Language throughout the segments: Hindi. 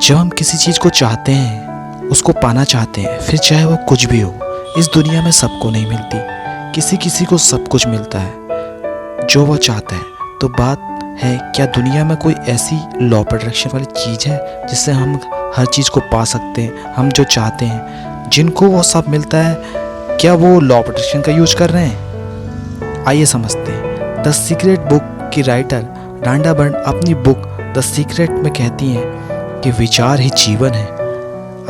जब हम किसी चीज़ को चाहते हैं, उसको पाना चाहते हैं, फिर चाहे वो कुछ भी हो, इस दुनिया में सबको नहीं मिलती। किसी किसी को सब कुछ मिलता है जो वो चाहता है। तो बात है, क्या दुनिया में कोई ऐसी लॉ ऑफ अट्रैक्शन वाली चीज़ है जिससे हम हर चीज़ को पा सकते हैं, हम जो चाहते हैं, जिनको वो सब मिलता है, क्या वो लॉ ऑफ अट्रैक्शन का यूज कर रहे हैं? आइए समझते हैं। द सीक्रेट बुक की राइटर रांडा बर्न अपनी बुक द सीक्रेट में कहती हैं कि विचार ही जीवन है।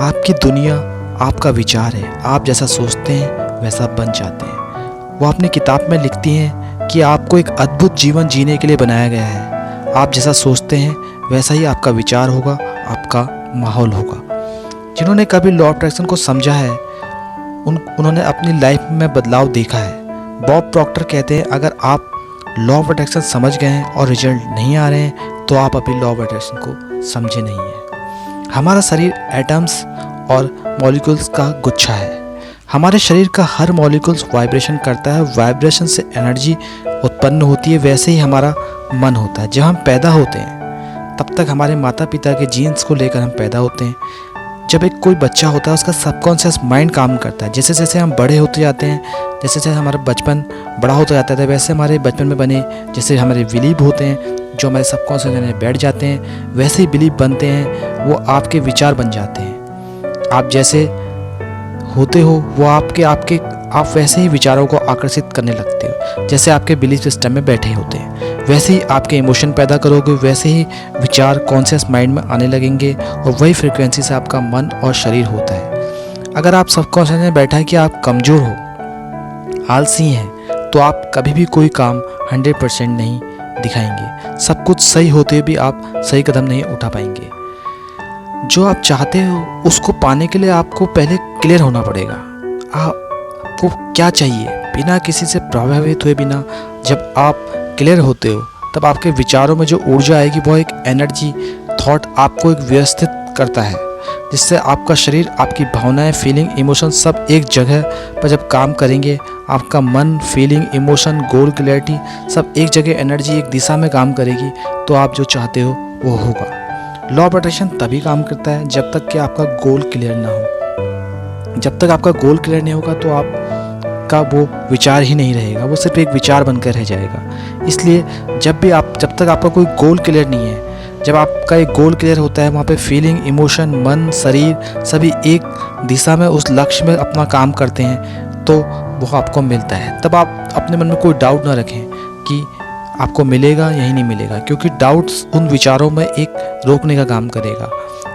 आपकी दुनिया आपका विचार है। आप जैसा सोचते हैं वैसा बन जाते हैं। वो अपनी किताब में लिखती हैं कि आपको एक अद्भुत जीवन जीने के लिए बनाया गया है। आप जैसा सोचते हैं वैसा ही आपका विचार होगा, आपका माहौल होगा। जिन्होंने कभी लॉ ऑफ अट्रैक्शन को समझा है उन्होंने अपनी लाइफ में बदलाव देखा है। बॉब प्रॉक्टर कहते हैं, अगर आप लॉ ऑफ अट्रैक्शन समझ गए हैं और रिजल्ट नहीं आ रहे हैं तो आप अभी लॉ ऑफ अट्रैक्शन को समझे नहीं हैं। हमारा शरीर एटम्स और मॉलिक्यूल्स का गुच्छा है। हमारे शरीर का हर मॉलिक्यूल्स वाइब्रेशन करता है। वाइब्रेशन से एनर्जी उत्पन्न होती है। वैसे ही हमारा मन होता है। जब हम पैदा होते हैं तब तक हमारे माता पिता के जीन्स को लेकर हम पैदा होते हैं। जब एक कोई बच्चा होता है उसका सबकॉन्शियस माइंड काम करता है। जैसे जैसे हम बड़े होते जाते हैं, जैसे जैसे हमारा बचपन बड़ा होता जाता है, वैसे हमारे बचपन में बने जैसे हमारे बिलीव होते हैं जो हमारे सबकॉन्शियस में बैठ जाते हैं, वैसे ही बिलीव बनते हैं। वो आपके विचार बन जाते हैं। आप जैसे होते हो वो आप वैसे ही विचारों को आकर्षित करने लगते हो। जैसे आपके बिलीफ सिस्टम में बैठे होते हैं वैसे ही आपके इमोशन पैदा करोगे, वैसे ही विचार कॉन्शियस माइंड में आने लगेंगे और वही फ्रिक्वेंसी से आपका मन और शरीर होता है। अगर आप सबकॉन्शियस में बैठा है कि आप कमज़ोर हो, आलसी हैं, तो आप कभी भी कोई काम 100% नहीं दिखाएंगे। सब कुछ सही होते भी आप सही कदम नहीं उठा पाएंगे। जो आप चाहते हो उसको पाने के लिए आपको पहले क्लियर होना पड़ेगा। आपको क्या चाहिए, बिना किसी से प्रभावित हुए बिना जब आप क्लियर होते हो तब आपके विचारों में जो ऊर्जा आएगी वो एक एनर्जी थॉट आपको एक व्यवस्थित करता है, जिससे आपका शरीर, आपकी भावनाएं, फीलिंग, इमोशन सब एक जगह पर जब काम करेंगे। आपका मन, फीलिंग, इमोशन, गोल, क्लैरिटी सब एक जगह, एनर्जी एक दिशा में काम करेगी तो आप जो चाहते हो वो होगा। लॉ ऑफ अट्रैक्शन तभी काम करता है जब तक कि आपका गोल क्लियर ना हो। जब तक आपका गोल क्लियर नहीं होगा तो आपका वो विचार ही नहीं रहेगा, वो सिर्फ एक विचार बनकर रह जाएगा। इसलिए जब तक आपका कोई गोल क्लियर नहीं है, जब आपका एक गोल क्लियर होता है, वहाँ पे फीलिंग, इमोशन, मन, शरीर सभी एक दिशा में उस लक्ष्य में अपना काम करते हैं तो वो आपको मिलता है। तब आप अपने मन में कोई डाउट ना रखें कि आपको मिलेगा या नहीं मिलेगा, क्योंकि डाउट्स उन विचारों में एक रोकने का काम करेगा।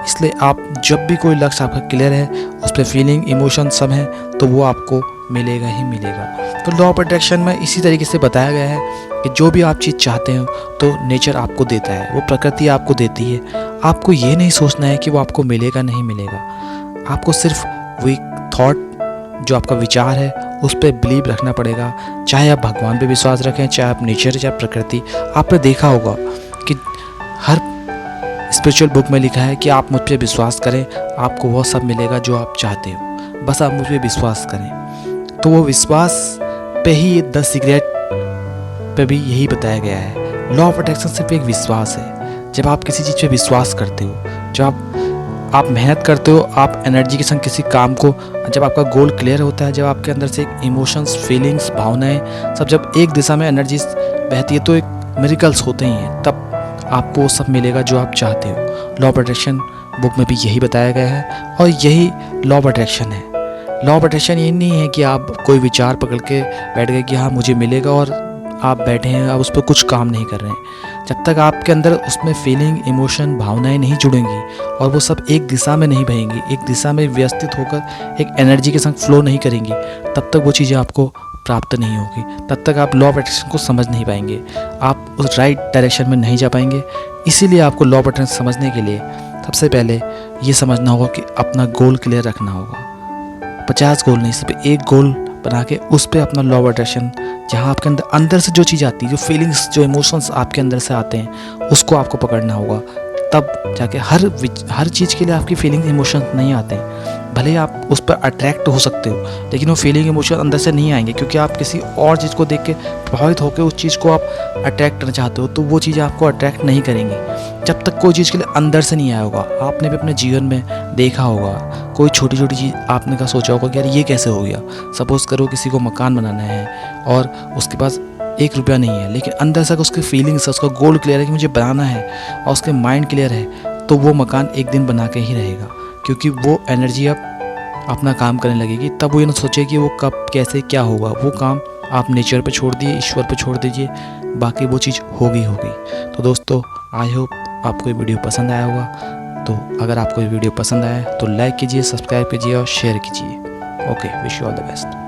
इसलिए आप जब भी कोई लक्ष्य आपका क्लियर है, उस पर फीलिंग, इमोशन सब है, तो वो आपको मिलेगा ही मिलेगा। तो लॉ ऑफ अट्रैक्शन में इसी तरीके से बताया गया है कि जो भी आप चीज़ चाहते हो तो नेचर आपको देता है, वो प्रकृति आपको देती है। आपको ये नहीं सोचना है कि वो आपको मिलेगा नहीं मिलेगा। आपको सिर्फ वो थॉट जो आपका विचार है उस पर बिलीव रखना पड़ेगा। चाहे आप भगवान पे विश्वास रखें, चाहे आप नेचर, चाहे प्रकृति। आपने देखा होगा कि हर स्पिरिचुअल बुक में लिखा है कि आप मुझ पर विश्वास करें, आपको वो सब मिलेगा जो आप चाहते हो, बस आप मुझ पर विश्वास करें। तो वो विश्वास पे ही द सीक्रेट पे भी यही बताया गया है। लॉ ऑफ अट्रैक्शन सिर्फ एक विश्वास है। जब आप किसी चीज़ पे विश्वास करते हो, जब आप मेहनत करते हो, आप एनर्जी के संग किसी काम को, जब आपका गोल क्लियर होता है, जब आपके अंदर से एक इमोशंस, फीलिंग्स, भावनाएं सब जब एक दिशा में एनर्जी बहती है तो एक मिरेकल्स होते ही हैं। तब आपको वो सब मिलेगा जो आप चाहते हो। लॉ ऑफ अट्रैक्शन बुक में भी यही बताया गया है और यही लॉ ऑफ अट्रैक्शन है। लॉ ऑफ अट्रैक्शन ये नहीं है कि आप कोई विचार पकड़ के बैठ गए कि हाँ मुझे मिलेगा और आप बैठे हैं, आप उस पर कुछ काम नहीं कर रहे हैं। जब तक आपके अंदर उसमें फीलिंग, इमोशन, भावनाएं नहीं जुड़ेंगी और वो सब एक दिशा में नहीं बहेंगी, एक दिशा में व्यवस्थित होकर एक एनर्जी के संग फ्लो नहीं करेंगी, तब तक वो चीज़ें आपको प्राप्त नहीं होगी। तब तक आप लॉ ऑफ अट्रैक्शन को समझ नहीं पाएंगे, आप उस राइट डायरेक्शन में नहीं जा पाएंगे। इसीलिए आपको लॉ ऑफ अट्रैक्शन समझने के लिए सबसे पहले ये समझना होगा कि अपना गोल क्लियर रखना होगा। 50 गोल नहीं, सिर्फ एक गोल बना के उस पर अपना लॉ ऑफ अट्रैक्शन, जहाँ आपके अंदर से जो चीज़ आती है, जो फीलिंग्स, जो इमोशंस आपके अंदर से आते हैं, उसको आपको पकड़ना होगा। तब जाके हर चीज़ के लिए आपकी फीलिंग इमोशन नहीं आते हैं। भले ही आप उस पर अट्रैक्ट हो सकते हो, लेकिन वो फीलिंग इमोशन अंदर से नहीं आएंगे, क्योंकि आप किसी और चीज़ को देख के प्रभावित होकर उस चीज़ को आप अट्रैक्ट करना चाहते हो, तो वो चीज़ें आपको अट्रैक्ट नहीं करेंगी जब तक कोई चीज़ के लिए अंदर से नहीं आया होगा। आपने भी अपने जीवन में देखा होगा, कोई छोटी छोटी चीज़ आपने का सोचा होगा कि यार ये कैसे हो गया। सपोज़ करो किसी को मकान बनाना है और उसके पास 1 रुपया नहीं है, लेकिन अंदर से उसकी फीलिंग्स है, उसका गोल क्लियर है कि मुझे बनाना है और उसके माइंड क्लियर है, तो वो मकान एक दिन बना के ही रहेगा, क्योंकि वो एनर्जी अब अपना काम करने लगेगी। तब वो ये ना सोचे कि वो कब कैसे क्या होगा, वो काम आप नेचर पे छोड़ दिए, ईश्वर पे छोड़ दीजिए, बाकी वो चीज़ होगी। तो दोस्तों, आई होप आपको ये वीडियो पसंद आया होगा। तो अगर आपको ये वीडियो पसंद आया तो लाइक कीजिए, सब्सक्राइब कीजिए और शेयर कीजिए। Okay, wish you all the best.